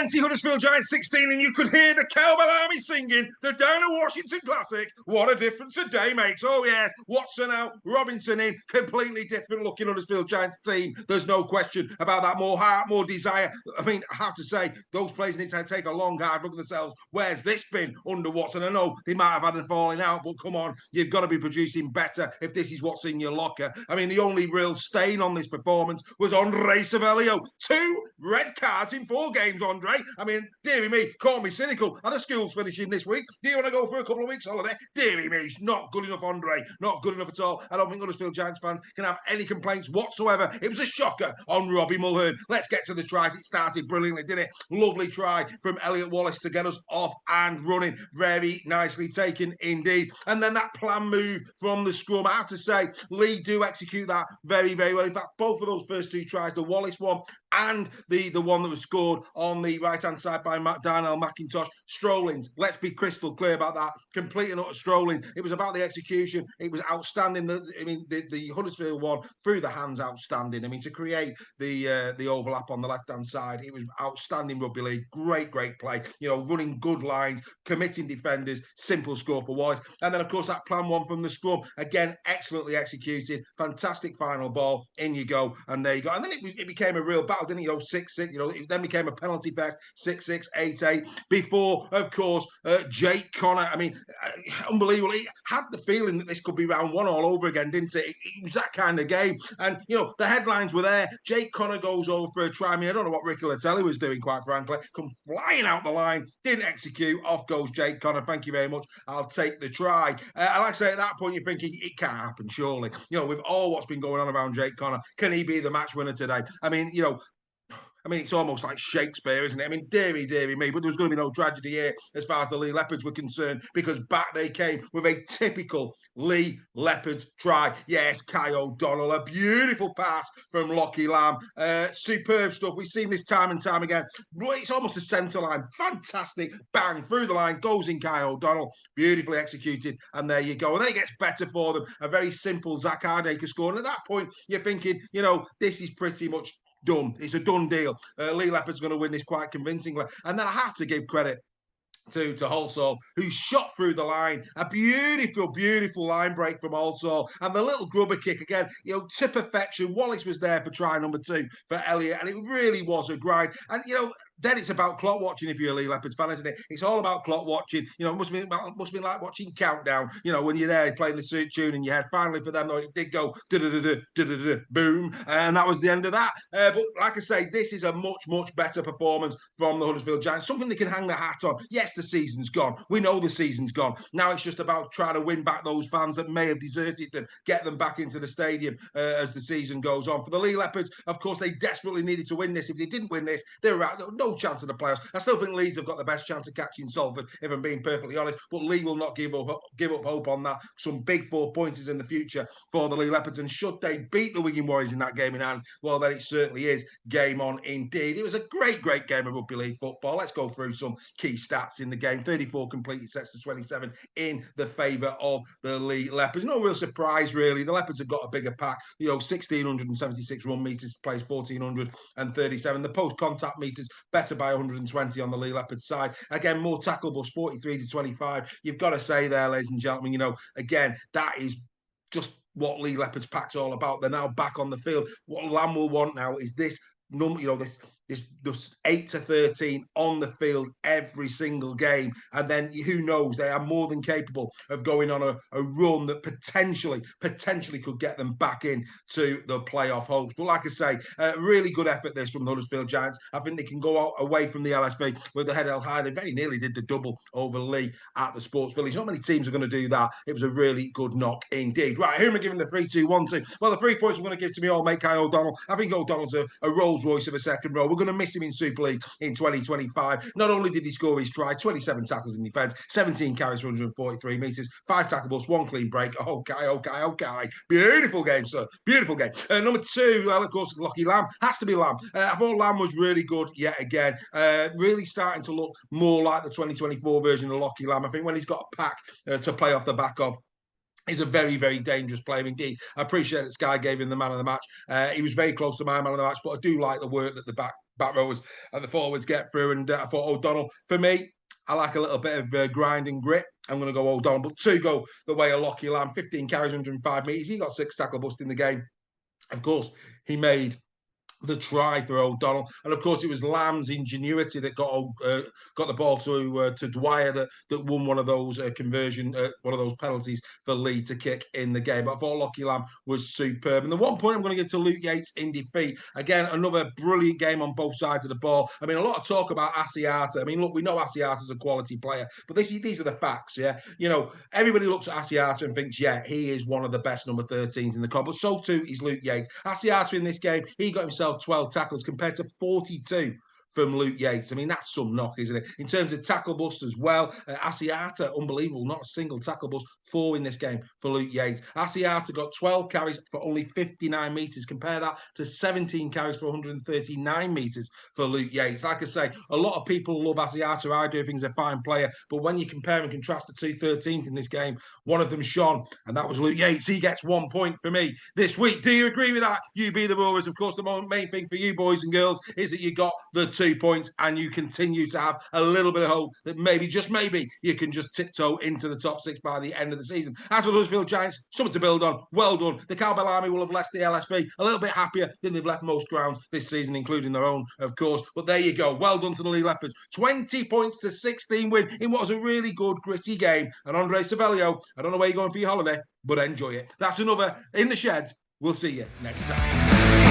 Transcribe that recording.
20, Huddersfield Giants 16, and you could hear the Cowbell Army singing the Down of Washington Classic. What a difference a day makes. Oh, yes. Watson out, Robinson in. Completely different looking Huddersfield Giants team. There's no question about that. More heart, more desire. I mean, I have to say, those players need to take a long, hard look at themselves. Where's this been under Watson? I know they might have had a falling out, but come on, you've got to be producing better if this is what's in your locker. I mean, the only real stain on this performance was Andre Savelio. 2 red cards in 4 games, Andre. I mean, dearie me, call me cynical. And the school's finishing this week. Do you want to go for a couple of weeks holiday? Dearie me, not good enough, Andre. Not good enough at all. I don't think Huddersfield Giants fans can have any complaints whatsoever. It was a shocker on Robbie Mulhern. Let's get to the tries. It started brilliantly, didn't it? Lovely try from Elliot Wallace to get us off and running. Very nicely taken indeed. And then that plan move from the scrum. I have to say, Leigh do execute that very, very well. In fact, both of those first 2 tries, the Wallace one and the one that was scored on the right-hand side by Darnell McIntosh, strollings. Let's be crystal clear about that. Complete and utter strolling. It was about the execution. It was outstanding. The Huddersfield one through the hands, outstanding. I mean, to create the overlap on the left-hand side, it was outstanding rugby league. Great, great play. You know, running good lines, committing defenders, simple score for Wallace. And then, of course, that plan one from the scrum, again, excellently executed. Fantastic final ball. In you go. And there you go. And then it became a real battle, didn't it? You know, 6-6. You know, it then became a penalty fest, 6-6, 8-8. Before, of course, Jake Connor. I mean, unbelievable. He had the feeling that this could be round 1 all over again, didn't it? It was that kind of game. And, you know, the headlines were there. Jake Connor goes over for a try. I mean, I don't know what Ricky Latelli was doing, quite frankly. Come flying out the line. Didn't execute. Off goes Jake Connor. Thank you very much. I'll take the try. And like I say, at that point, you're thinking, it can't happen, surely. You know, with all what's been going on around Jake Connor, can he be the match winner today? I mean, you know, it's almost like Shakespeare, isn't it? I mean, dearie me, but there was going to be no tragedy here as far as the Leigh Leopards were concerned, because back they came with a typical Leigh Leopards try. Yes, Kai O'Donnell, a beautiful pass from Lockie Lamb. Superb stuff. We've seen this time and time again. It's almost a centre line. Fantastic. Bang, through the line, goes in Kai O'Donnell. Beautifully executed, and there you go. And then it gets better for them. A very simple Zach Hardacre score. And at that point, you're thinking, you know, this is pretty much done. It's a done deal. Leigh Leopards going to win this quite convincingly. And then I have to give credit to Halsall, who shot through the line. A beautiful, beautiful line break from Halsall. And the little grubber kick, again, you know, to perfection. Wallace was there for try number 2 for Elliot, and it really was a grind. And, you know, then it's about clock watching if you're a Leigh Leopards fan, isn't it? It's all about clock watching. You know, it must be like watching Countdown, you know, when you're there playing the tune in your head. Finally for them, though, it did go boom, and that was the end of that. But like I say, this is a much, much better performance from the Huddersfield Giants. Something they can hang their hat on. Yes, the season's gone. We know the season's gone. Now it's just about trying to win back those fans that may have deserted them, get them back into the stadium as the season goes on. For the Leigh Leopards, of course, they desperately needed to win this. If they didn't win this, they were out. No chance of the playoffs. I still think Leeds have got the best chance of catching Salford, if I'm being perfectly honest. But Leigh will not give up hope on that. Some big 4-pointers in the future for the Leigh Leopards. And should they beat the Wigan Warriors in that game in hand, well, then it certainly is game on indeed. It was a great, great game of rugby league football. Let's go through some key stats in the game. 34 completed sets to 27 in the favour of the Leigh Leopards. No real surprise, really. The Leopards have got a bigger pack. You know, 1,676 run metres, plays 1,437. The post-contact metres better by 120 on the Leigh Leopards side. Again, more tackle busts, 43 to 25. You've got to say there, ladies and gentlemen, you know, again, that is just what Leigh Leopards pack's all about. They're now back on the field. What Lamb will want now is this number, you know, this 8 to 13 on the field every single game, and then who knows, they are more than capable of going on a run that potentially could get them back in to the playoff hopes. But like I say, really good effort this from the Huddersfield Giants. I think they can go out away from the LSV with the head held high. They very nearly did the double over Leigh at the Sports Village. Not many teams are going to do that. It was a really good knock indeed. Right, who am I giving the 3-2-1 to? Well, the 3 points I'm going to give to me old mate Kai O'Donnell. I think O'Donnell's a Rolls Royce of a second row. We're going to miss him in Super League in 2025. Not only did he score his try, 27 tackles in defence, 17 carries for 143 metres, 5 tackle busts, 1 clean break. Okay. Beautiful game, sir. Beautiful game. Number 2, well, of course, Lockie Lamb. Has to be Lamb. I thought Lamb was really good yet again. Really starting to look more like the 2024 version of Lockie Lamb. I think when he's got a pack to play off the back of, he's a very, very dangerous player indeed. I appreciate that Sky gave him the man of the match. He was very close to my man of the match, but I do like the work that the back rowers and the forwards get through. And I thought O'Donnell, for me, I like a little bit of grind and grit. I'm going to go O'Donnell, but 2 go the way of Lockie Lamb. 15 carries, 105 metres. He got 6 tackle busts in the game. Of course, he made the try for O'Donnell, and of course it was Lamb's ingenuity that got the ball to Dwyer that won one of those one of those penalties for Leigh to kick in the game. But I thought Lockie Lamb was superb. And the one point I'm going to give to Luke Yates in defeat, again another brilliant game on both sides of the ball. I mean, a lot of talk about Asiata. I mean, look, we know Asiata's a quality player, but these are the facts. Yeah, you know, everybody looks at Asiata and thinks, yeah, he is one of the best number 13s in the club, but so too is Luke Yates. Asiata in this game, he got himself 12 tackles compared to 42 from Luke Yates. I mean, that's some knock, isn't it? In terms of tackle bust as well, Asiata, unbelievable, not a single tackle bust, 4 in this game for Luke Yates. Asiata got 12 carries for only 59 metres. Compare that to 17 carries for 139 metres for Luke Yates. Like I say, a lot of people love Asiata. I do think he's a fine player, but when you compare and contrast the 2 13s in this game, one of them shone, and that was Luke Yates. He gets 1 point for me this week. Do you agree with that? You be the Roarers. Of course, the main thing for you boys and girls is that you got the 2 points and you continue to have a little bit of hope that maybe, just maybe, you can just tiptoe into the top 6 by the end of the season. As for the Huddersfield Giants, something to build on. Well done. The Cowbell Army will have left the LSP a little bit happier than they've left most grounds this season, including their own, of course. But there you go. Well done to the Leigh Leopards. 20 points to 16 win in what was a really good, gritty game. And Andre Savelio, I don't know where you're going for your holiday, but enjoy it. That's another In the Sheds. We'll see you next time.